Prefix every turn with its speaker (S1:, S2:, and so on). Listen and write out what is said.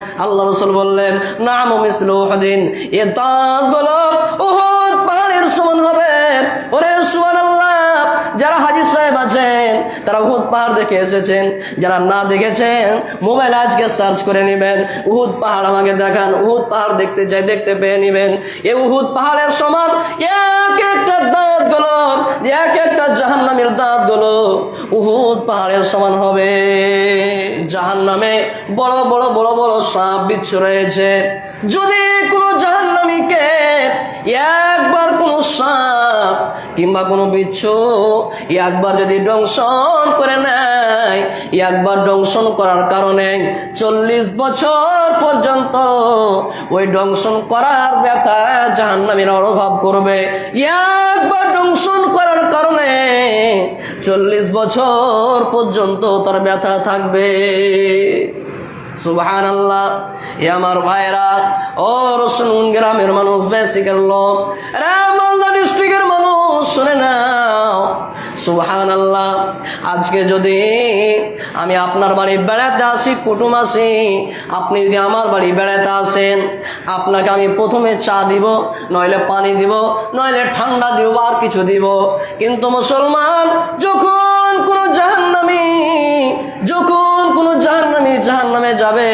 S1: আল্লাহ রাসূল বললেন নাম মিসলু উহুদিন, এ দাঁতগুলো উহুদ পাহাড়ের সমান হবে। ওরে সুবহানাল্লাহ, যারা হাজী সাহেব আছেন তারা উহুদ পাহাড় দেখে এসেছেন, যারা না দেখেছেন মোবাইল আজকে সার্চ করে নেবেন, উহুদ পাহাড় আমাকে দেখান, উহুদ পাহাড় দেখতে চাই, দেখতে পেয়ে নেবেন। এই উহুদ পাহাড়ের সমান এক একটা দাঁতগুলো, এক একটা জাহান্নামের দাঁতগুলো উহুদ পাহাড়ের সমান হবে। জাহান্নামে বড় বড় বড় বড় সাপ বিচ্ছু রয়েছে। যদি কোনো জাহান্নামীকে একবার কোনো সাপ কিংবা কোনো বিচ্ছু একবার যদি দংশন করে নেয়, একবার দংশন করার কারণে 40 বছর পর্যন্ত ওই দংশন করার ব্যথা জাহান্নামীরা অনুভব করবে। একবার দংশন করার কারণে 40 বছর পর্যন্ত তার ব্যথা থাকবে। সুবহানাল্লাহ। এ আমার ভাইরা, ও রসুন গ্রামের মানুষ, বেসিকের লোক, মালদা ডিস্ট্রিক্টের মানুষ, শুনে নাও। সুবহানাল্লাহ। আজকে যদি আমি আপনার বাড়ি বেড়াতে আসি, কুটুম আসি, আপনি যদি আমার বাড়ি বেড়াতে আসেন, আপনাকে আমি প্রথমে চা দিব, নইলে পানি দিব, নইলে ঠান্ডা দিব, আর কিছু দিব। কিন্তু মুসলমান যখন কোনো জাহান্নামী জাহান্নামে যাবে,